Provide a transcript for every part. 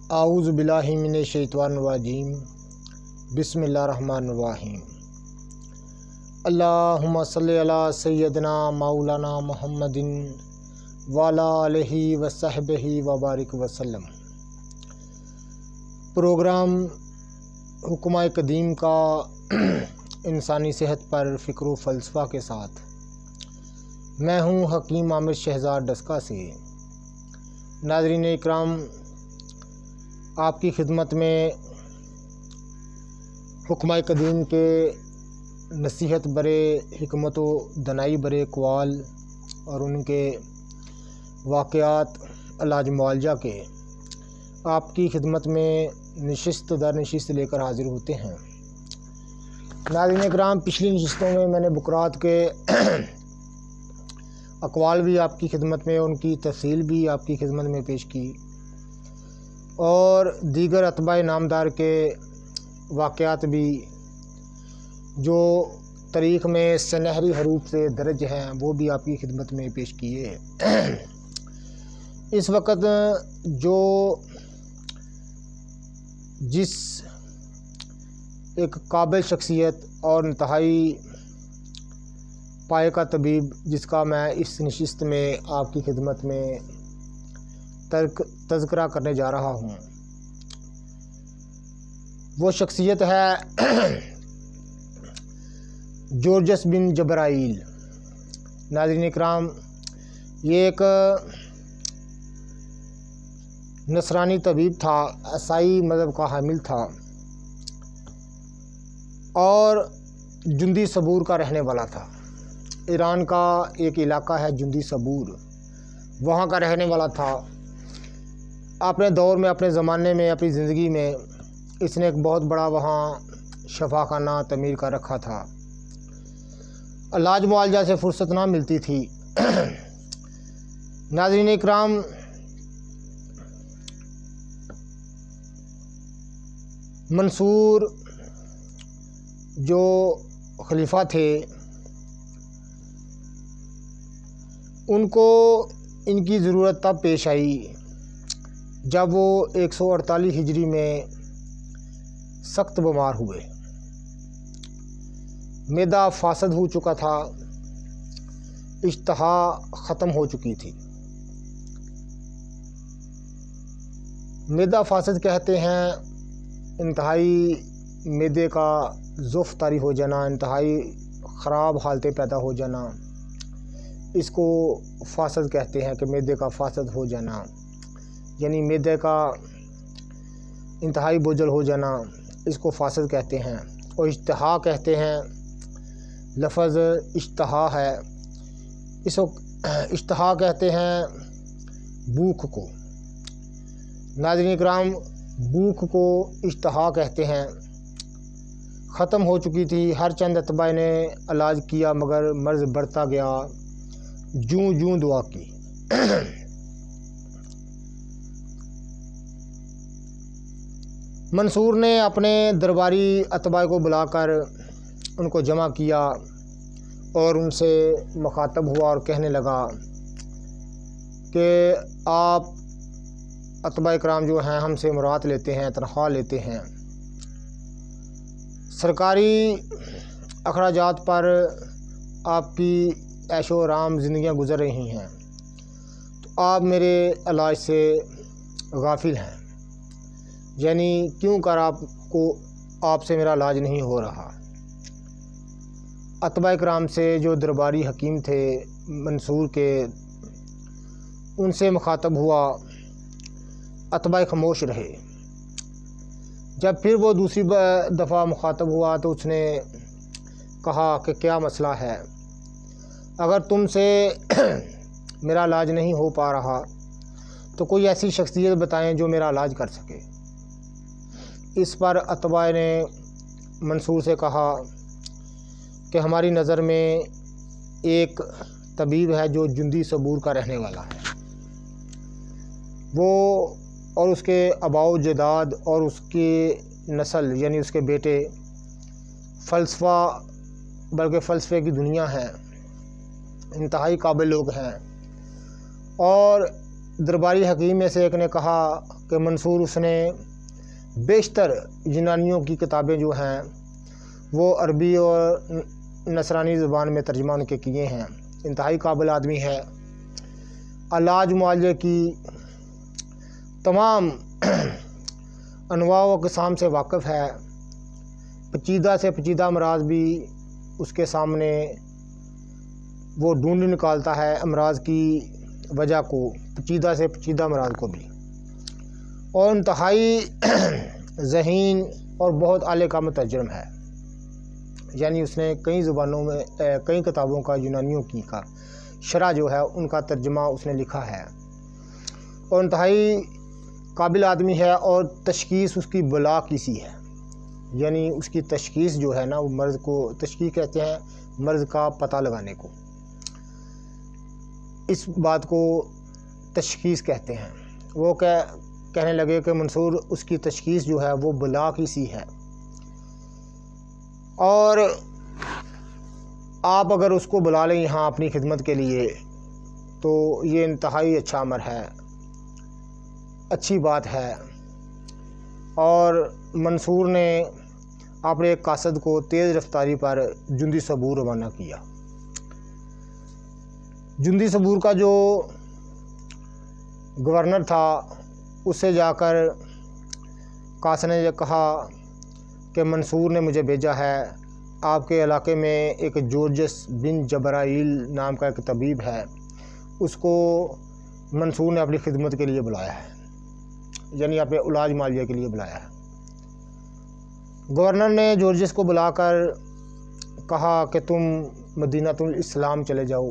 اعوذ باللہ من الشیطان الرجیم بسم اللہ الرحمن الرحیم اللہم صلی علی سیدنا مولانا محمد وعلی آلہ وصحبہ وبارک وسلم۔ پروگرام حکمائے قدیم کا انسانی صحت پر فکر و فلسفہ کے ساتھ میں ہوں حکیم عامر شہزاد ڈسکا سے۔ ناظرین اکرام، آپ کی خدمت میں حکمائے قدیم کے نصیحت برے حکمت و دانائی برے اقوال اور ان کے واقعات علاج معالجہ کے آپ کی خدمت میں نشست در نشست لے کر حاضر ہوتے ہیں۔ ناظرین اکرام، پچھلی نشستوں میں نے بکرات کے اقوال بھی آپ کی خدمت میں، ان کی تفصیل بھی آپ کی خدمت میں پیش کی، اور دیگر اتباع نامدار کے واقعات بھی جو تاریخ میں سنہری حروف سے درج ہیں وہ بھی آپ کی خدمت میں پیش کیے۔ اس وقت جس ایک قابل شخصیت اور انتہائی پائے کا طبیب جس کا میں اس نشست میں آپ کی خدمت میں تذکرہ کرنے جا رہا ہوں، وہ شخصیت ہے جورجس بن جبرائیل۔ ناظرین اکرام، یہ ایک نصرانی طبیب تھا، عیسائی مذہب کا حامل تھا اور جندی صبور کا رہنے والا تھا۔ ایران کا ایک علاقہ ہے جندی صبور، وہاں کا رہنے والا تھا۔ اپنے دور میں، اپنے زمانے میں، اپنی زندگی میں اس نے ایک بہت بڑا وہاں شفا خانہ تعمیر کر رکھا تھا۔ علاج معالجہ سے فرصت نہ ملتی تھی۔ ناظرین اکرام، منصور جو خلیفہ تھے، ان کو ان کی ضرورت تب پیش آئی جب وہ 148 ہجری میں سخت بیمار ہوئے۔ معدہ فاسد ہو چکا تھا، اشتہا ختم ہو چکی تھی۔ معدہ فاسد کہتے ہیں انتہائی معدے کا ضعف طاری ہو جانا، انتہائی خراب حالتیں پیدا ہو جانا، اس کو فاسد کہتے ہیں کہ معدے کا فاسد ہو جانا، یعنی معدے کا انتہائی بوجھل ہو جانا، اس کو فاسد کہتے ہیں۔ اور اشتہا کہتے ہیں، لفظ اشتہا ہے، اس کو اشتہا کہتے ہیں بھوک کو۔ ناظرین اکرام، بھوک کو اشتہا کہتے ہیں۔ ختم ہو چکی تھی، ہر چند اتباع نے علاج کیا مگر مرض بڑھتا گیا، جوں جوں دعا کی۔ منصور نے اپنے درباری اتباع کو بلا کر ان کو جمع کیا اور ان سے مخاطب ہوا اور کہنے لگا کہ آپ اتباع کرام جو ہیں ہم سے مراد لیتے ہیں، تنخواہ لیتے ہیں، سرکاری اخراجات پر آپ کی عیش و آرام زندگیاں گزر رہی ہیں، تو آپ میرے علاج سے غافل ہیں، یعنی کیوں کر آپ سے میرا علاج نہیں ہو رہا۔ اتباع کرام سے جو درباری حکیم تھے منصور کے، ان سے مخاطب ہوا، اتباع خاموش رہے۔ جب پھر وہ دوسری دفعہ مخاطب ہوا تو اس نے کہا کہ کیا مسئلہ ہے؟ اگر تم سے میرا علاج نہیں ہو پا رہا تو کوئی ایسی شخصیت بتائیں جو میرا علاج کر سکے۔ اس پر اتباع نے منصور سے کہا کہ ہماری نظر میں ایک طبیب ہے جو جندی صبور کا رہنے والا ہے، وہ اور اس کے آباء و اجداد اور اس کی نسل یعنی اس کے بیٹے فلسفہ بلکہ فلسفے کی دنیا ہے، انتہائی قابل لوگ ہیں۔ اور درباری حکیم میں سے ایک نے کہا کہ منصور اس نے بیشتر یونانیوں کی کتابیں جو ہیں وہ عربی اور نصرانی زبان میں ترجمہ ان کے کیے ہیں۔ انتہائی قابل آدمی ہے، علاج معالجے کی تمام انواع و اقسام سے واقف ہے، پیچیدہ سے پیچیدہ امراض بھی اس کے سامنے وہ ڈھونڈ نکالتا ہے، امراض کی وجہ کو، پیچیدہ سے پیچیدہ امراض کو بھی، اور انتہائی ذہین اور بہت اعلی کا مترجم ہے۔ یعنی اس نے کئی زبانوں میں کئی کتابوں کا یونانیوں کی کا شرح جو ہے ان کا ترجمہ اس نے لکھا ہے، اور انتہائی قابل آدمی ہے، اور تشخیص اس کی بلا کسی ہے، یعنی اس کی تشخیص جو ہے نا وہ مرض کو تشخیص کہتے ہیں، مرض کا پتہ لگانے کو، اس بات کو تشخیص کہتے ہیں۔ وہ کہنے لگے کہ منصور اس کی تشخیص جو ہے وہ بلا کی سی ہے، اور آپ اگر اس کو بلا لیں یہاں اپنی خدمت کے لیے تو یہ انتہائی اچھا امر ہے، اچھی بات ہے۔ اور منصور نے اپنے ایک قاصد کو تیز رفتاری پر جندی صبور روانہ کیا۔ جندی صبور کا جو گورنر تھا اس سے جا کر قاصد نے یہ کہا کہ منصور نے مجھے بھیجا ہے، آپ کے علاقے میں ایک جورجس بن جبرائیل نام کا ایک طبیب ہے، اس کو منصور نے اپنی خدمت کے لیے بلایا ہے، یعنی اپنے علاج معالجے کے لیے بلایا ہے۔ گورنر نے جورجس کو بلا کر کہا کہ تم مدینہ الاسلام چلے جاؤ،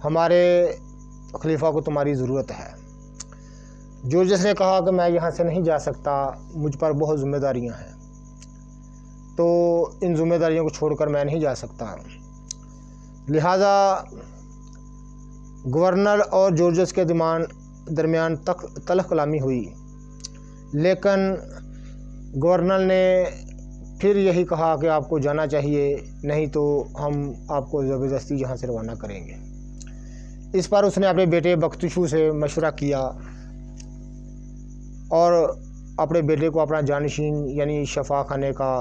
ہمارے خلیفہ کو تمہاری ضرورت ہے۔ جورجس نے کہا کہ میں یہاں سے نہیں جا سکتا، مجھ پر بہت ذمہ داریاں ہیں، تو ان ذمہ داریوں کو چھوڑ کر میں نہیں جا سکتا۔ لہٰذا گورنر اور جورجس کے درمیان تلخ کلامی ہوئی، لیکن گورنر نے پھر یہی کہا کہ آپ کو جانا چاہیے، نہیں تو ہم آپ کو زبردستی یہاں سے روانہ کریں گے۔ اس پر اس نے اپنے بیٹے بختشو سے مشورہ کیا اور اپنے بیٹے کو اپنا جانشین یعنی شفا خانے کا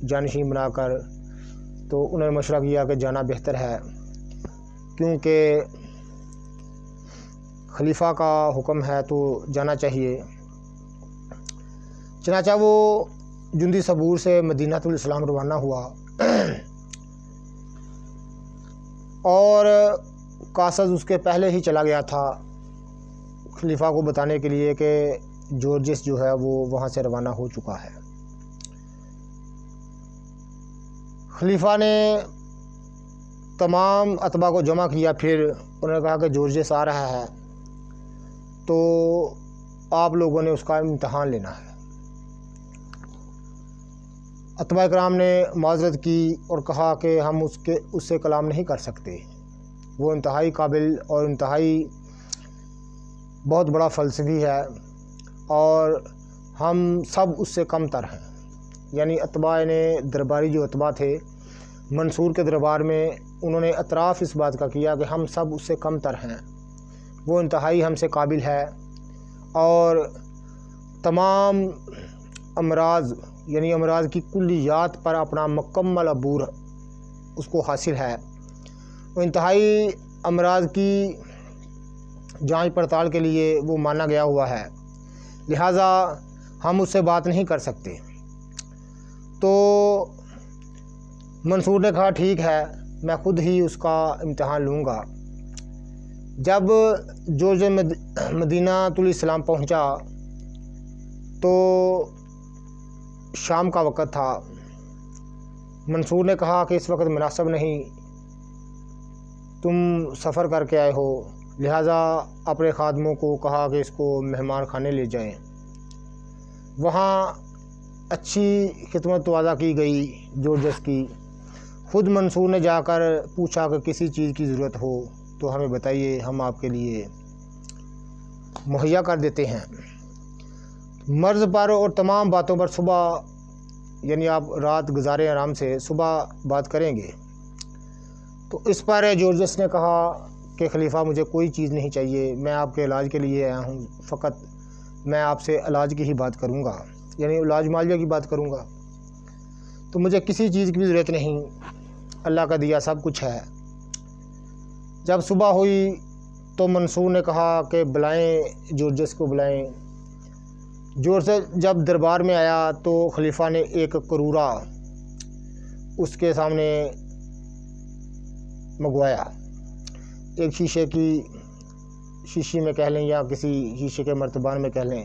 جانشین بنا کر تو انہوں نے مشورہ کیا کہ جانا بہتر ہے، کیونکہ خلیفہ کا حکم ہے تو جانا چاہیے۔ چنانچہ وہ جندی صبور سے مدینہ الاسلام روانہ ہوا، اور قاصد اس کے پہلے ہی چلا گیا تھا خلیفہ کو بتانے کے لیے کہ جورجس جو ہے وہ وہاں سے روانہ ہو چکا ہے۔ خلیفہ نے تمام اتباع کو جمع کیا، پھر انہوں نے کہا کہ جورجس آ رہا ہے تو آپ لوگوں نے اس کا امتحان لینا ہے۔ اتباع کرام نے معذرت کی اور کہا کہ ہم اس سے کلام نہیں کر سکتے، وہ انتہائی قابل اور انتہائی بہت بڑا فلسفی ہے، اور ہم سب اس سے کم تر ہیں۔ یعنی اتباع نے درباری جو اتباع تھے منصور کے دربار میں، انہوں نے اعتراف اس بات کا کیا کہ ہم سب اس سے کم تر ہیں، وہ انتہائی ہم سے قابل ہے، اور تمام امراض یعنی امراض کی کلیات پر اپنا مکمل عبور اس کو حاصل ہے، وہ انتہائی امراض کی جانچ پڑتال کے لیے وہ مانا گیا ہوا ہے، لہٰذا ہم اس سے بات نہیں کر سکتے۔ تو منصور نے کہا ٹھیک ہے، میں خود ہی اس کا امتحان لوں گا۔ جب جورج مدینہ الاسلام پہنچا تو شام کا وقت تھا۔ منصور نے کہا کہ اس وقت مناسب نہیں، تم سفر کر کے آئے ہو، لہٰذا اپنے خادموں کو کہا کہ اس کو مہمان خانے لے جائیں۔ وہاں اچھی خدمت توازہ کی گئی جورجس کی۔ خود منصور نے جا کر پوچھا کہ کسی چیز کی ضرورت ہو تو ہمیں بتائیے، ہم آپ کے لیے مہیا کر دیتے ہیں۔ مرض پر اور تمام باتوں پر صبح یعنی آپ رات گزاریں آرام سے، صبح بات کریں گے۔ تو اس پر جورجس نے کہا کہ خلیفہ مجھے کوئی چیز نہیں چاہیے، میں آپ کے علاج کے لیے آیا ہوں، فقط میں آپ سے علاج کی ہی بات کروں گا، یعنی علاج معالجہ کی بات کروں گا، تو مجھے کسی چیز کی بھی ضرورت نہیں، اللہ کا دیا سب کچھ ہے۔ جب صبح ہوئی تو منصور نے کہا کہ بلائیں جورجس کو بلائیں۔ جورجس جب دربار میں آیا تو خلیفہ نے ایک قرورہ اس کے سامنے منگوایا، ایک شیشی میں کہہ لیں یا کسی شیشے کے مرتبان میں کہہ لیں،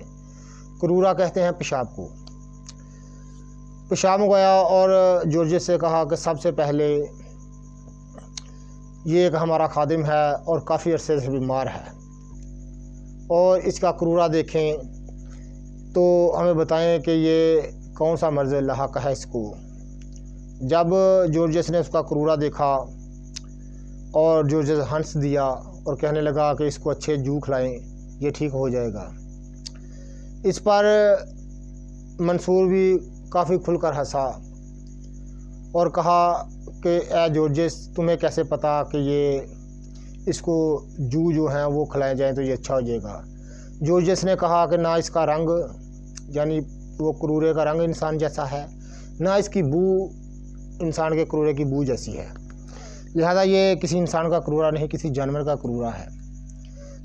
قرورہ کہتے ہیں پیشاب کو۔ پیشاب منگوایا اور جورجس سے کہا کہ سب سے پہلے یہ ایک ہمارا خادم ہے اور کافی عرصے سے بیمار ہے، اور اس کا قرورہ دیکھیں تو ہمیں بتائیں کہ یہ کون سا مرض لاحق ہے اس کو۔ جب جورجس نے اس کا قرورہ دیکھا اور جورجس ہنس دیا اور کہنے لگا کہ اس کو اچھے جو کھلائیں، یہ ٹھیک ہو جائے گا۔ اس پر منصور بھی کافی کھل کر ہنسا اور کہا کہ اے جورجس، تمہیں کیسے پتا کہ یہ اس کو جو ہیں وہ کھلائے جائیں تو یہ اچھا ہو جائے گا۔ جورجس نے کہا کہ نہ اس کا رنگ، یعنی وہ قرورے کا رنگ انسان جیسا ہے، نہ اس کی بو انسان کے قرورے کی بو جیسی ہے، لہذا یہ کسی انسان کا قرورہ نہیں، کسی جانور کا قرورہ ہے۔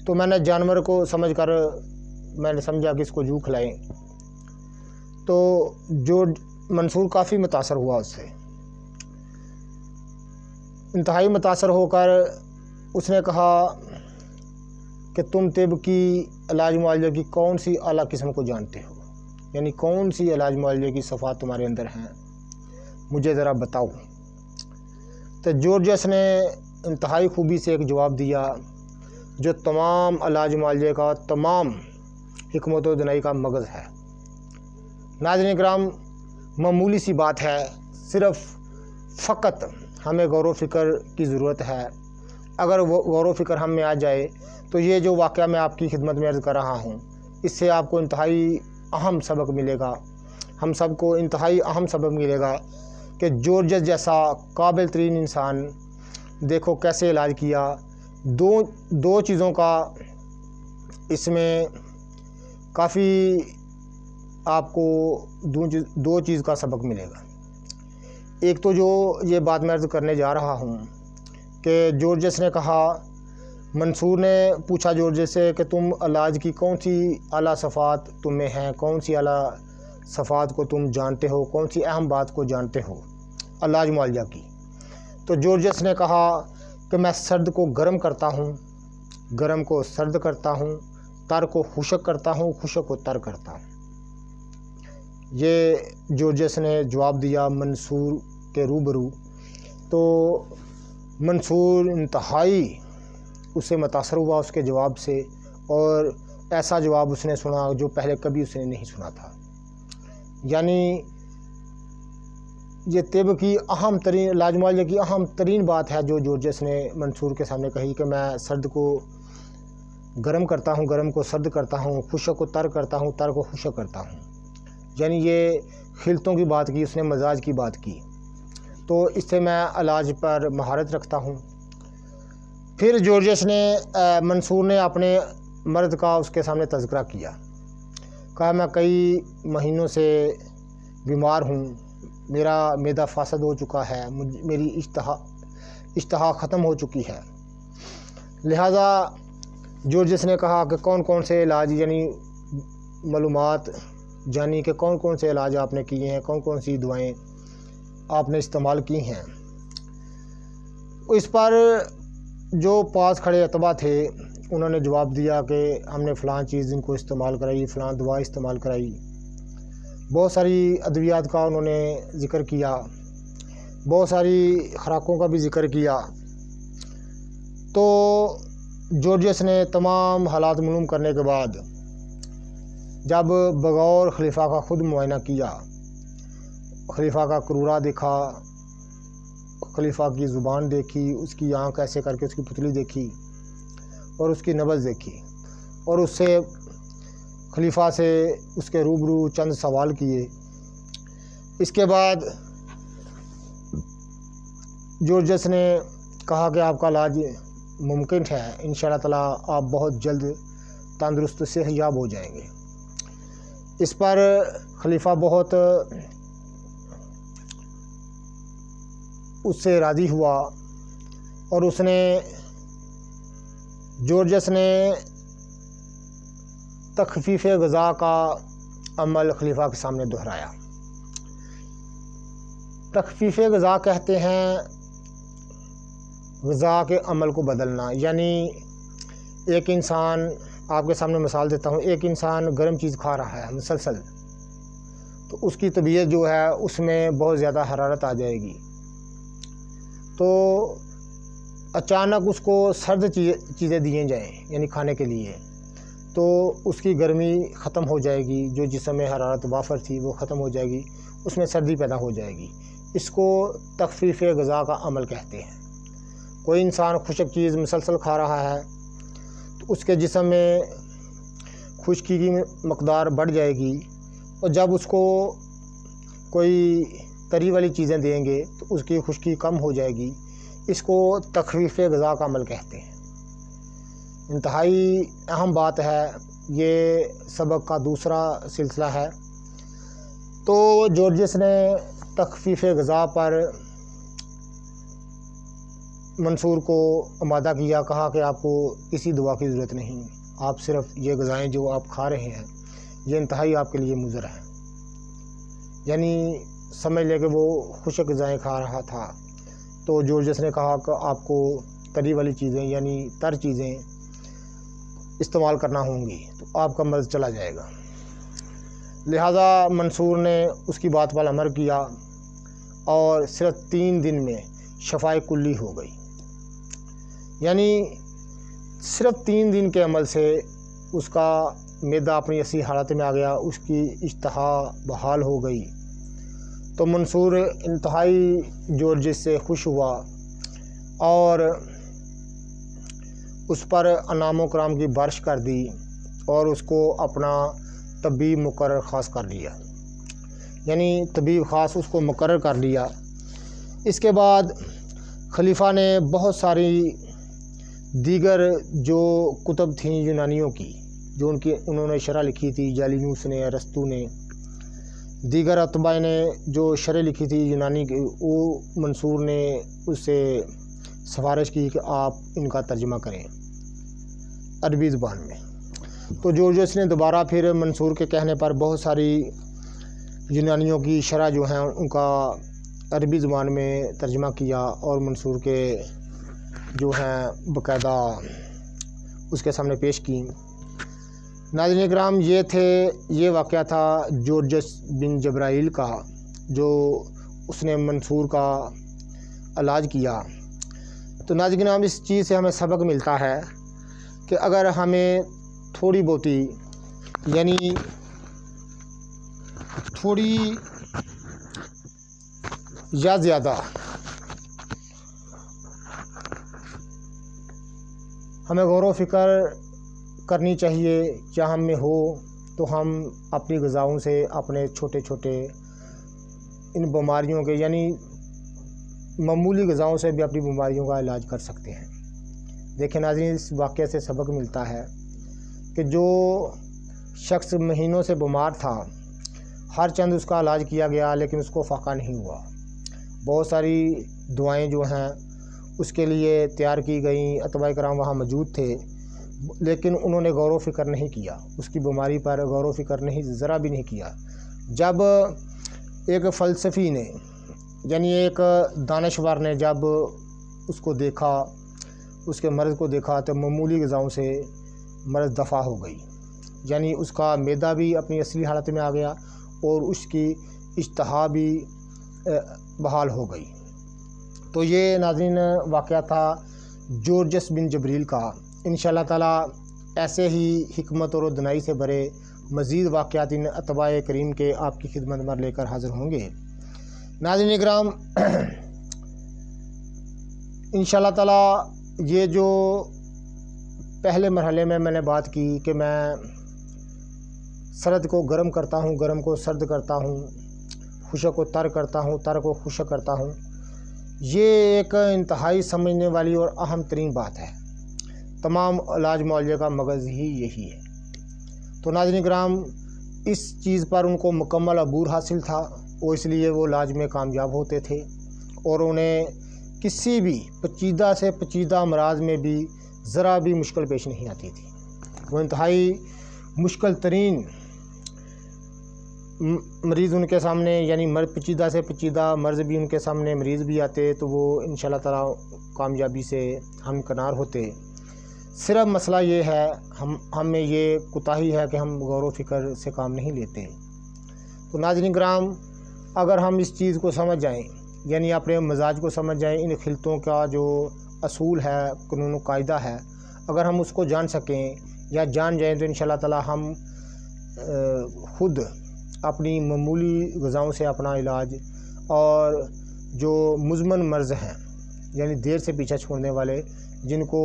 تو میں نے جانور کو سمجھ کر میں نے سمجھا کہ اس کو جو کھلائیں۔ تو جو منصور کافی متاثر ہوا اس سے، انتہائی متاثر ہو کر اس نے کہا کہ تم طب کی علاج معالجہ کی کون سی اعلیٰ قسم کو جانتے ہو، یعنی کون سی علاج معالجہ کی صفات تمہارے اندر ہیں، مجھے ذرا بتاؤ۔ تو جورجس نے انتہائی خوبی سے ایک جواب دیا جو تمام علاج معالجے کا، تمام حکمت و دانائی کا مغز ہے۔ ناظرین کرام، معمولی سی بات ہے، صرف فقط ہمیں غور و فکر کی ضرورت ہے۔ اگر وہ غور و فکر ہم میں آ جائے تو یہ جو واقعہ میں آپ کی خدمت میں عرض کر رہا ہوں، اس سے آپ کو انتہائی اہم سبق ملے گا، ہم سب کو انتہائی اہم سبق ملے گا کہ جورجس جیسا قابل ترین انسان دیکھو کیسے علاج کیا۔ دو چیزوں کا اس میں کافی آپ کو دو چیز کا سبق ملے گا۔ ایک تو جو یہ بات میں عرض کرنے جا رہا ہوں کہ جورجس نے کہا، منصور نے پوچھا جورجس سے کہ تم علاج کی کون سی اعلیٰ صفات تم میں ہیں، کون سی اعلیٰ صفات کو تم جانتے ہو، کون سی اہم بات کو جانتے ہو علاج معالجہ کی۔ تو جورجس نے کہا کہ میں سرد کو گرم کرتا ہوں، گرم کو سرد کرتا ہوں، تر کو خشک کرتا ہوں، خشک کو تر کرتا ہوں۔ یہ جورجس نے جواب دیا منصور کے روبرو۔ تو منصور انتہائی اس سے متاثر ہوا اس کے جواب سے، اور ایسا جواب اس نے سنا جو پہلے کبھی اس نے نہیں سنا تھا۔ یعنی یہ طب کی اہم ترین، علاج معالجہ کی اہم ترین بات ہے جو جورجس نے منصور کے سامنے کہی کہ میں سرد کو گرم کرتا ہوں، گرم کو سرد کرتا ہوں، خشک کو تر کرتا ہوں، تر کو خشک کرتا ہوں۔ یعنی یہ خلطوں کی بات کی، اس نے مزاج کی بات کی۔ تو اس سے میں علاج پر مہارت رکھتا ہوں۔ پھر جورجس نے منصور نے اپنے مرض کا اس کے سامنے تذکرہ کیا، کہا میں کئی مہینوں سے بیمار ہوں، میرا معدہ فاسد ہو چکا ہے، میری اشتہا ختم ہو چکی ہے۔ لہٰذا جورجس نے کہا کہ کون کون سے علاج، یعنی معلومات جانی کہ کون کون سے علاج آپ نے کیے ہیں، کون کون سی دوائیں آپ نے استعمال کی ہیں۔ اس پر جو پاس کھڑے اتباع تھے انہوں نے جواب دیا کہ ہم نے فلاں چیز ان کو استعمال کرائی، فلاں دوا استعمال کرائی، بہت ساری ادویات کا انہوں نے ذکر کیا، بہت ساری خوراکوں کا بھی ذکر کیا۔ تو جورجس نے تمام حالات معلوم کرنے کے بعد جب بغور خلیفہ کا خود معائنہ کیا، خلیفہ کا قرورہ دیکھا، خلیفہ کی زبان دیکھی، اس کی آنکھ ایسے کر کے اس کی پتلی دیکھی اور اس کی نبض دیکھی، اور اس سے خلیفہ سے اس کے روبرو چند سوال کیے۔ اس کے بعد جورجس نے کہا کہ آپ کا علاج ممکن ہے، انشاءاللہ تعالیٰ آپ بہت جلد تندرست صحت یاب ہو جائیں گے۔ اس پر خلیفہ بہت اس سے راضی ہوا اور اس نے جورجس نے تخفیف غذا کا عمل خلیفہ کے سامنے دہرایا۔ تخفیف غذا کہتے ہیں غذا کے عمل کو بدلنا، یعنی ایک انسان، آپ کے سامنے مثال دیتا ہوں، ایک انسان گرم چیز کھا رہا ہے مسلسل، تو اس کی طبیعت جو ہے اس میں بہت زیادہ حرارت آ جائے گی، تو اچانک اس کو سرد چیزیں دیے جائیں یعنی کھانے کے لیے، تو اس کی گرمی ختم ہو جائے گی، جو جسم میں حرارت وافر تھی وہ ختم ہو جائے گی، اس میں سردی پیدا ہو جائے گی۔ اس کو تخفیف غذا کا عمل کہتے ہیں۔ کوئی انسان خشک چیز مسلسل کھا رہا ہے تو اس کے جسم میں خشکی کی مقدار بڑھ جائے گی، اور جب اس کو کوئی تری والی چیزیں دیں گے تو اس کی خشکی کم ہو جائے گی۔ اس کو تخفیف غذا کا عمل کہتے ہیں۔ انتہائی اہم بات ہے، یہ سبق کا دوسرا سلسلہ ہے۔ تو جورجس نے تخفیف غذا پر منصور کو آمادہ کیا، کہا کہ آپ کو کسی دوا کی ضرورت نہیں، آپ صرف یہ غذائیں جو آپ کھا رہے ہیں یہ انتہائی آپ کے لیے مضر ہیں۔ یعنی سمجھ لے کہ وہ خشک غذائیں کھا رہا تھا، تو جورجس نے کہا کہ آپ کو تری والی چیزیں یعنی تر چیزیں استعمال کرنا ہوں گی تو آپ کا مرض چلا جائے گا۔ لہذا منصور نے اس کی بات پر عمل کیا اور صرف 3 دن میں شفائے کلی ہو گئی۔ یعنی صرف 3 دن کے عمل سے اس کا معدہ اپنی اصلی حالت میں آ گیا، اس کی اشتہا بحال ہو گئی۔ تو منصور انتہائی جورجس سے خوش ہوا اور اس پر انعام و کرام کی بارش کر دی اور اس کو اپنا طبیب مقرر خاص کر لیا، یعنی طبیب خاص اس کو مقرر کر لیا۔ اس کے بعد خلیفہ نے بہت ساری دیگر جو کتب تھیں یونانیوں کی، جو انہوں نے شرح لکھی تھی، جالینوس نے، ارسطو نے، دیگر اتباع نے جو شرح لکھی تھی یونانی کی، وہ منصور نے اس سے سفارش کی کہ آپ ان کا ترجمہ کریں عربی زبان میں۔ تو جورجس نے دوبارہ پھر منصور کے کہنے پر بہت ساری یونانیوں کی شرح جو ہیں ان کا عربی زبان میں ترجمہ کیا اور منصور کے جو ہیں باقاعدہ اس کے سامنے پیش کی۔ ناظرین کرام، یہ واقعہ تھا جورجس بن جبرائیل کا، جو اس نے منصور کا علاج کیا۔ تو ناظرین کرام، اس چیز سے ہمیں سبق ملتا ہے کہ اگر ہمیں تھوڑی بہتی یعنی تھوڑی یا زیادہ ہمیں غور و فکر کرنی چاہیے، یا ہم میں ہو تو ہم اپنی غذاؤں سے اپنے چھوٹے چھوٹے ان بیماریوں کے یعنی معمولی غذاؤں سے بھی اپنی بیماریوں کا علاج کر سکتے ہیں۔ دیکھیں ناظرین، اس واقعے سے سبق ملتا ہے کہ جو شخص مہینوں سے بیمار تھا، ہر چند اس کا علاج کیا گیا لیکن اس کو فائدہ نہیں ہوا۔ بہت ساری دعائیں جو ہیں اس کے لیے تیار کی گئیں، اتباع کرام وہاں موجود تھے، لیکن انہوں نے غور و فکر نہیں کیا، اس کی بیماری پر غور و فکر نہیں، ذرا بھی نہیں کیا۔ جب ایک فلسفی نے یعنی ایک دانشور نے جب اس کو دیکھا، اس کے مرض کو دیکھا، تو معمولی غذاؤں سے مرض دفع ہو گئی، یعنی اس کا معدہ بھی اپنی اصلی حالت میں آ گیا اور اس کی اشتہا بھی بحال ہو گئی۔ تو یہ ناظرین واقعہ تھا جورجس بن جبریل کا۔ انشاءاللہ تعالیٰ ایسے ہی حکمت اور دانائی سے بھرے مزید واقعات ان اتباع کریم کے آپ کی خدمت میں لے کر حاضر ہوں گے۔ ناظرین اکرام، انشاءاللہ تعالیٰ یہ جو پہلے مرحلے میں نے بات کی کہ میں سرد کو گرم کرتا ہوں، گرم کو سرد کرتا ہوں، خشک کو تر کرتا ہوں، تر کو خشک کرتا ہوں، یہ ایک انتہائی سمجھنے والی اور اہم ترین بات ہے۔ تمام علاج معالجے کا مغز ہی یہی ہے۔ تو ناظرین کرام، اس چیز پر ان کو مکمل عبور حاصل تھا، وہ اس لیے وہ علاج میں کامیاب ہوتے تھے اور انہیں کسی بھی پیچیدہ سے پیچیدہ امراض میں بھی ذرا بھی مشکل پیش نہیں آتی تھی۔ وہ انتہائی مشکل ترین مریض ان کے سامنے، یعنی پیچیدہ سے پیچیدہ مرض بھی ان کے سامنے مریض بھی آتے تو وہ انشاءاللہ تعالیٰ کامیابی سے ہمکنار ہوتے۔ صرف مسئلہ یہ ہے ہمیں یہ کوتاہی ہے کہ ہم غور و فکر سے کام نہیں لیتے۔ تو ناظرین کرام، اگر ہم اس چیز کو سمجھ جائیں، یعنی اپنے مزاج کو سمجھ جائیں، ان خلطوں کا جو اصول ہے، قانون و قاعدہ ہے، اگر ہم اس کو جان سکیں یا جان جائیں تو انشاءاللہ تعالیٰ ہم خود اپنی معمولی غذاؤں سے اپنا علاج اور جو مزمن مرض ہیں، یعنی دیر سے پیچھا چھوڑنے والے، جن کو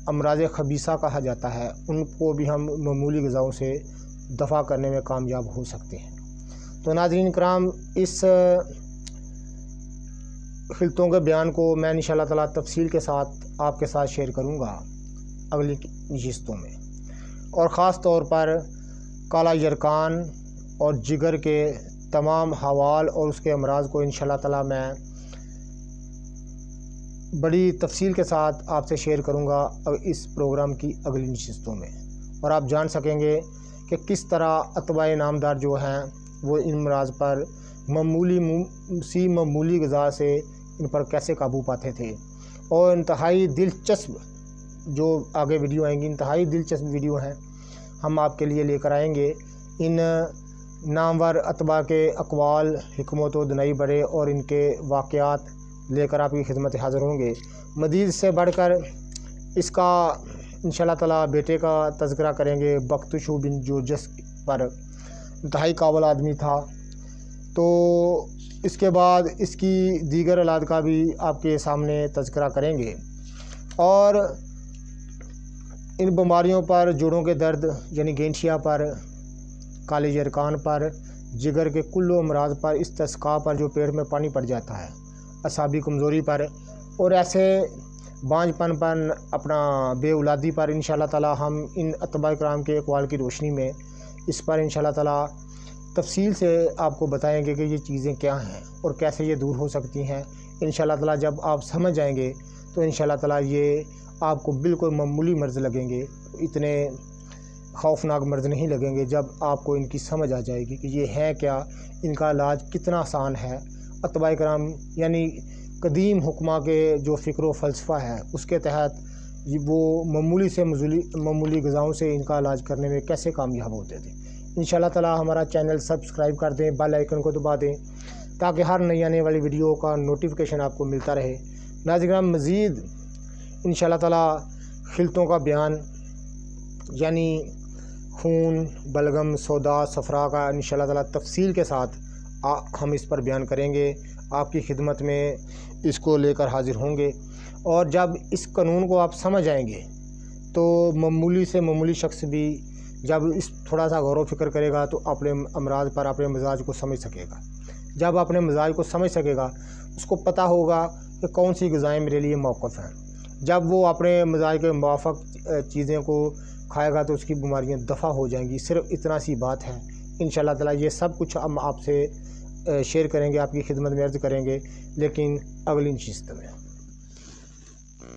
امراض خبیثہ کہا جاتا ہے، ان کو بھی ہم معمولی غذاؤں سے دفع کرنے میں کامیاب ہو سکتے ہیں۔ تو ناظرین کرام، اس خلطوں کے بیان کو میں انشاءاللہ تعالیٰ تفصیل کے ساتھ آپ کے ساتھ شیئر کروں گا اگلی نشستوں میں، اور خاص طور پر کالا یرکان اور جگر کے تمام حوال اور اس کے امراض کو انشاءاللہ تعالیٰ میں بڑی تفصیل کے ساتھ آپ سے شیئر کروں گا اس پروگرام کی اگلی نشستوں میں، اور آپ جان سکیں گے کہ کس طرح اتباع نامدار جو ہیں وہ ان امراض پر معمولی غذا سے ان پر کیسے قابو پاتے تھے۔ اور انتہائی دلچسپ جو آگے ویڈیو آئیں گی، انتہائی دلچسپ ویڈیو ہیں، ہم آپ کے لیے لے کر آئیں گے۔ ان نامور اتباع کے اقوال، حکمت و دنائی بڑے اور ان کے واقعات لے کر آپ کی خدمت حاضر ہوں گے۔ مزید سے بڑھ کر اس کا انشاءاللہ تعالیٰ بیٹے کا تذکرہ کریں گے، بختشو بن جورجس پر، انتہائی قابل آدمی تھا۔ تو اس کے بعد اس کی دیگر اولاد کا بھی آپ کے سامنے تذکرہ کریں گے، اور ان بیماریوں پر، جوڑوں کے درد یعنی گینٹھیا پر، کالے یرکان پر، جگر کے کل امراض پر، استسقاء پر جو پیٹ میں پانی پڑ جاتا ہے، اعصابی کمزوری پر، اور ایسے بانجھ پن پر، اپنا بے اولادی پر، انشاءاللہ تعالیٰ ہم ان اتباع کرام کے اقوال کی روشنی میں اس پر انشاءاللہ تعالیٰ تفصیل سے آپ کو بتائیں گے کہ یہ چیزیں کیا ہیں اور کیسے یہ دور ہو سکتی ہیں۔ انشاءاللہ تعالیٰ جب آپ سمجھ جائیں گے تو انشاءاللہ تعالیٰ یہ آپ کو بالکل معمولی مرض لگیں گے، اتنے خوفناک مرض نہیں لگیں گے جب آپ کو ان کی سمجھ آ جائے گی کہ یہ ہے کیا، ان کا علاج کتنا آسان ہے۔ اتباع کرام یعنی قدیم حکماء کے جو فکر و فلسفہ ہے، اس کے تحت وہ معمولی غذاؤں سے ان کا علاج کرنے میں کیسے کامیاب ہوتے تھے۔ انشاءاللہ تعالیٰ ہمارا چینل سبسکرائب کر دیں، بیل آئیکن کو دبا دیں تاکہ ہر نئی آنے والی ویڈیو کا نوٹیفیکیشن آپ کو ملتا رہے۔ ناظرین، مزید انشاءاللہ تعالیٰ خلطوں کا بیان، یعنی خون، بلغم، سودا، صفرا کا انشاءاللہ تعالیٰ تفصیل کے ساتھ ہم اس پر بیان کریں گے، آپ کی خدمت میں اس کو لے کر حاضر ہوں گے۔ اور جب اس قانون کو آپ سمجھ آئیں گے تو معمولی سے معمولی شخص بھی جب اس تھوڑا سا غور و فکر کرے گا تو اپنے امراض پر اپنے مزاج کو سمجھ سکے گا۔ جب اپنے مزاج کو سمجھ سکے گا، اس کو پتہ ہوگا کہ کون سی غذائیں میرے لیے موقف ہیں۔ جب وہ اپنے مزاج کے موافق چیزیں کو کھائے گا تو اس کی بیماریاں دفع ہو جائیں گی۔ صرف اتنا سی بات ہے۔ انشاءاللہ تعالیٰ یہ سب کچھ ہم آپ سے شیئر کریں گے، آپ کی خدمت میں عرض کریں گے، لیکن اگلی نشست میں۔